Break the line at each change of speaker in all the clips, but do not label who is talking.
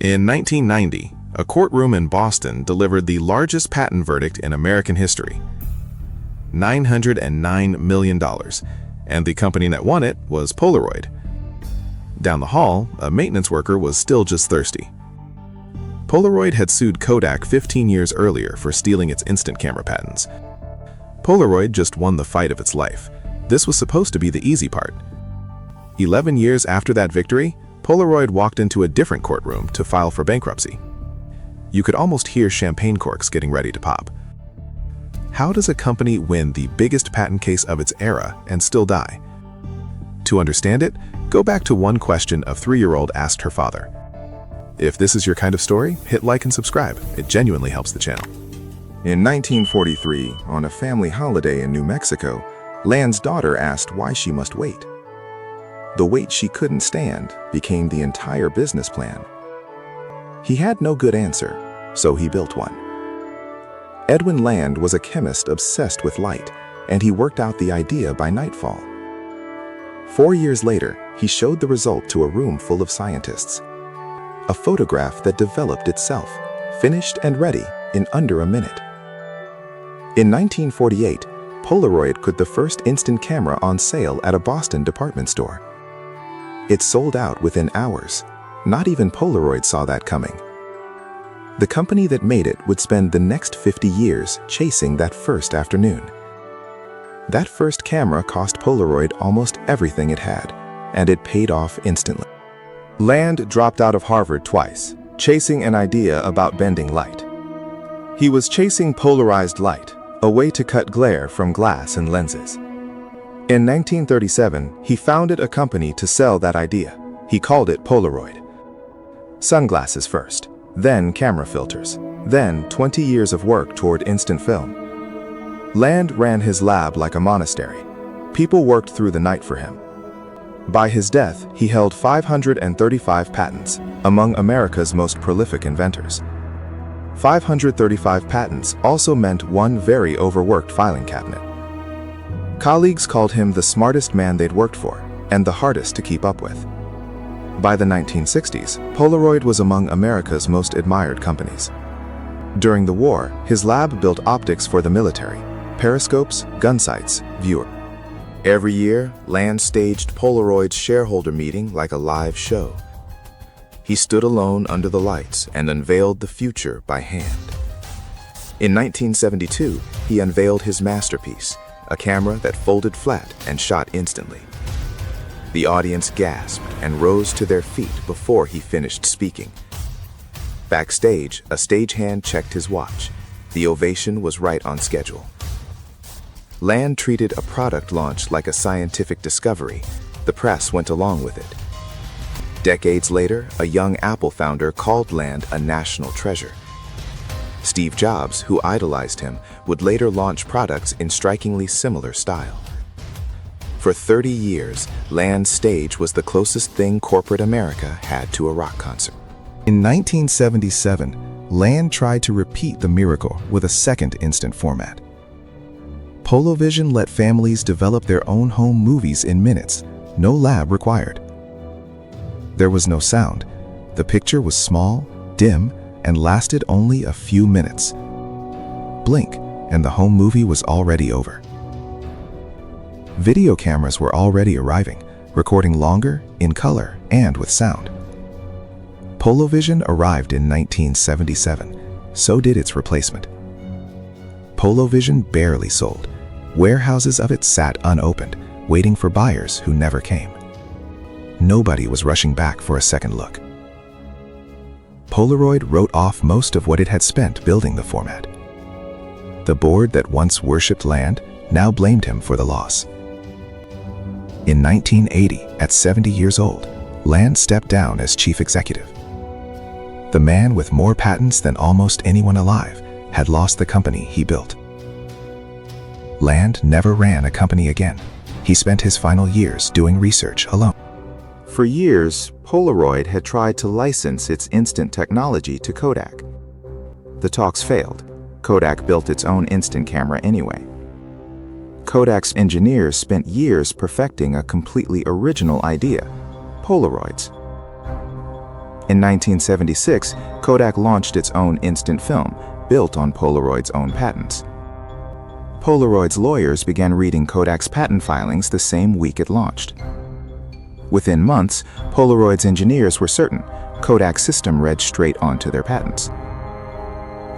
In 1990, a courtroom in Boston delivered the largest patent verdict in American history, $909 million, and the company that won it was Polaroid. Down the hall, a maintenance worker was still just thirsty. Polaroid had sued Kodak 15 years earlier for stealing its instant camera patents. Polaroid just won the fight of its life. This was supposed to be the easy part. 11 years after that victory, Polaroid walked into a different courtroom to file for bankruptcy. You could almost hear champagne corks getting ready to pop. How does a company win the biggest patent case of its era and still die? To understand it, go back to one question a 3-year-old asked her father. If this is your kind of story, hit like and subscribe. It genuinely helps the channel.
In 1943, on a family holiday in New Mexico, Land's daughter asked why she must wait. The wait she couldn't stand became the entire business plan. He had no good answer, so he built one. Edwin Land was a chemist obsessed with light, and he worked out the idea by nightfall. 4 years later, he showed the result to a room full of scientists. A photograph that developed itself, finished and ready in under a minute. In 1948, Polaroid put the first instant camera on sale at a Boston department store. It sold out within hours. Not even Polaroid saw that coming. The company that made it would spend the next 50 years chasing that first afternoon. That first camera cost Polaroid almost everything it had, and it paid off instantly. Land dropped out of Harvard twice, chasing an idea about bending light. He was chasing polarized light, a way to cut glare from glass and lenses. In 1937, he founded a company to sell that idea. He called it Polaroid. Sunglasses first, then camera filters, then 20 years of work toward instant film. Land ran his lab like a monastery. People worked through the night for him. By his death, he held 535 patents, among America's most prolific inventors. 535 patents also meant one very overworked filing cabinet. Colleagues called him the smartest man they'd worked for, and the hardest to keep up with. By the 1960s, Polaroid was among America's most admired companies. During the war, his lab built optics for the military, periscopes, gun sights, viewers. Every year, Land staged Polaroid's shareholder meeting like a live show. He stood alone under the lights and unveiled the future by hand. In 1972, he unveiled his masterpiece, a camera that folded flat and shot instantly. The audience gasped and rose to their feet before he finished speaking. Backstage, a stagehand checked his watch. The ovation was right on schedule. Land treated a product launch like a scientific discovery. The press went along with it. Decades later, a young Apple founder called Land a national treasure. Steve Jobs, who idolized him, would later launch products in strikingly similar style. For 30 years, Land's stage was the closest thing corporate America had to a rock concert.
In 1977, Land tried to repeat the miracle with a second instant format. Polavision let families develop their own home movies in minutes, no lab required. There was no sound. The picture was small, dim, and lasted only a few minutes. Blink, and the home movie was already over. Video cameras were already arriving, recording longer, in color, and with sound. Polavision arrived in 1977. So did its replacement. Polavision barely sold. Warehouses of it sat unopened, waiting for buyers who never came. Nobody was rushing back for a second look. Polaroid wrote off most of what it had spent building the format. The board that once worshipped Land now blamed him for the loss. In 1980, at 70 years old, Land stepped down as chief executive. The man with more patents than almost anyone alive had lost the company he built. Land never ran a company again. He spent his final years doing research alone.
For years, Polaroid had tried to license its instant technology to Kodak. The talks failed. Kodak built its own instant camera anyway. Kodak's engineers spent years perfecting a completely original idea, Polaroids. In 1976, Kodak launched its own instant film, built on Polaroid's own patents. Polaroid's lawyers began reading Kodak's patent filings the same week it launched. Within months, Polaroid's engineers were certain Kodak's system read straight onto their patents.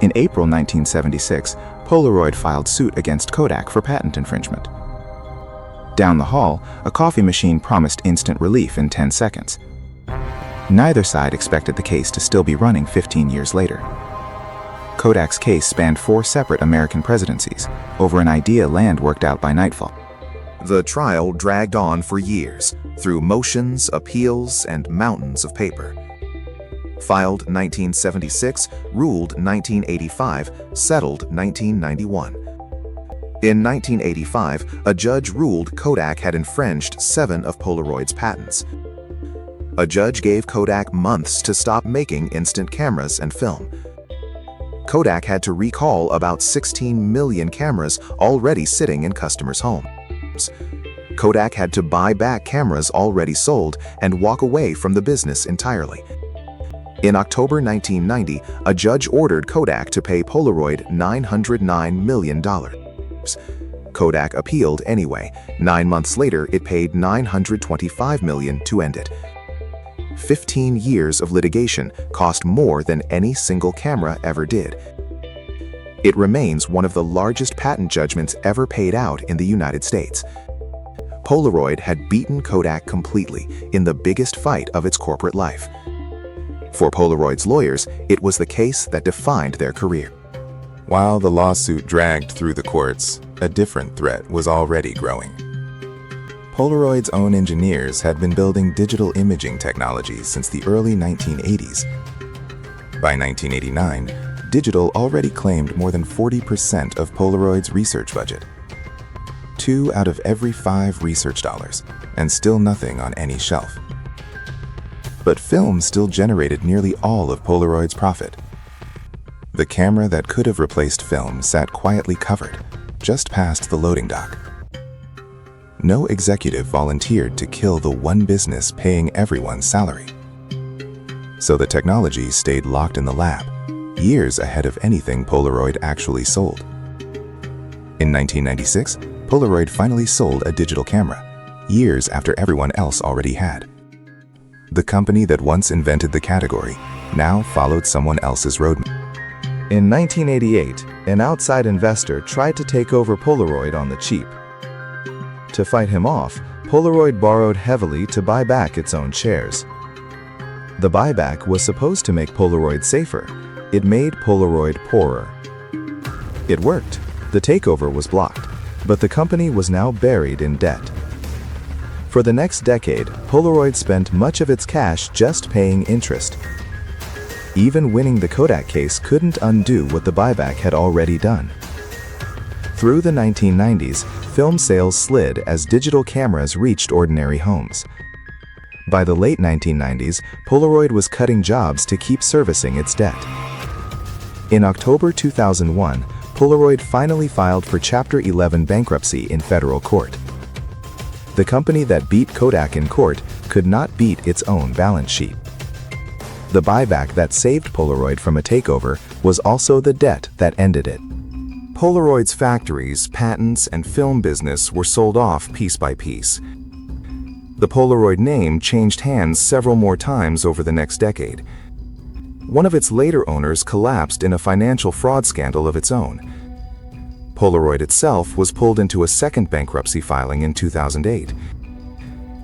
In April 1976, Polaroid filed suit against Kodak for patent infringement. Down the hall, a coffee machine promised instant relief in 10 seconds. Neither side expected the case to still be running 15 years later. Kodak's case spanned 4 separate American presidencies, over an idea Land worked out by nightfall.
The trial dragged on for years, through motions, appeals, and mountains of paper. Filed 1976, ruled 1985, settled 1991. In 1985, a judge ruled Kodak had infringed 7 of Polaroid's patents. A judge gave Kodak months to stop making instant cameras and film. Kodak had to recall about 16 million cameras already sitting in customers' homes. Kodak had to buy back cameras already sold and walk away from the business entirely. In October 1990, a judge ordered Kodak to pay Polaroid $909 million. Kodak appealed anyway. 9 months later, it paid $925 million to end it. 15 years of litigation cost more than any single camera ever did. It remains one of the largest patent judgments ever paid out in the United States. Polaroid had beaten Kodak completely in the biggest fight of its corporate life. For Polaroid's lawyers, it was the case that defined their career.
While the lawsuit dragged through the courts, a different threat was already growing. Polaroid's own engineers had been building digital imaging technology since the early 1980s. By 1989, digital already claimed more than 40% of Polaroid's research budget. 2 out of every 5 research dollars, and still nothing on any shelf. But film still generated nearly all of Polaroid's profit. The camera that could have replaced film sat quietly covered, just past the loading dock. No executive volunteered to kill the one business paying everyone's salary. So the technology stayed locked in the lab, years ahead of anything Polaroid actually sold. In 1996, Polaroid finally sold a digital camera, years after everyone else already had. The company that once invented the category now followed someone else's roadmap.
In 1988, an outside investor tried to take over Polaroid on the cheap. To fight him off, Polaroid borrowed heavily to buy back its own shares. The buyback was supposed to make Polaroid safer. It made Polaroid poorer. It worked. The takeover was blocked, but the company was now buried in debt. For the next decade, Polaroid spent much of its cash just paying interest. Even winning the Kodak case couldn't undo what the buyback had already done. Through the 1990s, film sales slid as digital cameras reached ordinary homes. By the late 1990s, Polaroid was cutting jobs to keep servicing its debt. In October 2001, Polaroid finally filed for Chapter 11 bankruptcy in federal court. The company that beat Kodak in court could not beat its own balance sheet. The buyback that saved Polaroid from a takeover was also the debt that ended it. Polaroid's factories, patents, and film business were sold off piece by piece. The Polaroid name changed hands several more times over the next decade. One of its later owners collapsed in a financial fraud scandal of its own. Polaroid itself was pulled into a second bankruptcy filing in 2008.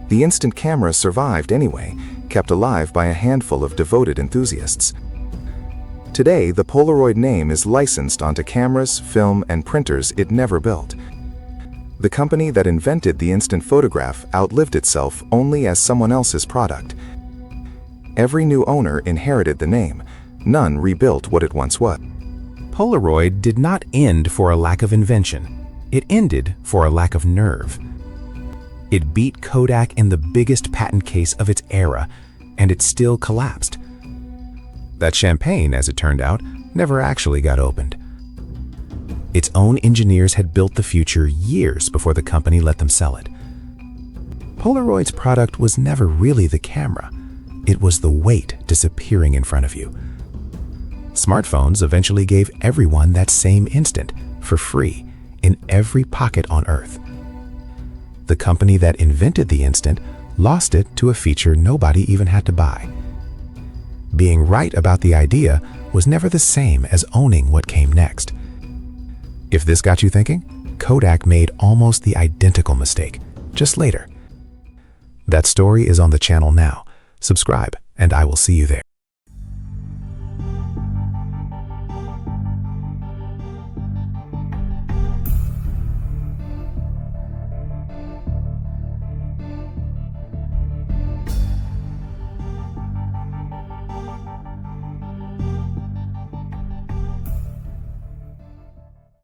The instant camera survived anyway, kept alive by a handful of devoted enthusiasts. Today, the Polaroid name is licensed onto cameras, film, and printers it never built. The company that invented the instant photograph outlived itself only as someone else's product. Every new owner inherited the name. None rebuilt what it once was.
Polaroid did not end for a lack of invention. It ended for a lack of nerve. It beat Kodak in the biggest patent case of its era, and it still collapsed. That champagne, as it turned out, never actually got opened. Its own engineers had built the future years before the company let them sell it. Polaroid's product was never really the camera. It was the weight disappearing in front of you. Smartphones eventually gave everyone that same instant, for free, in every pocket on Earth. The company that invented the instant lost it to a feature nobody even had to buy. Being right about the idea was never the same as owning what came next. If this got you thinking, Kodak made almost the identical mistake, just later. That story is on the channel now. Subscribe, and I will see you there.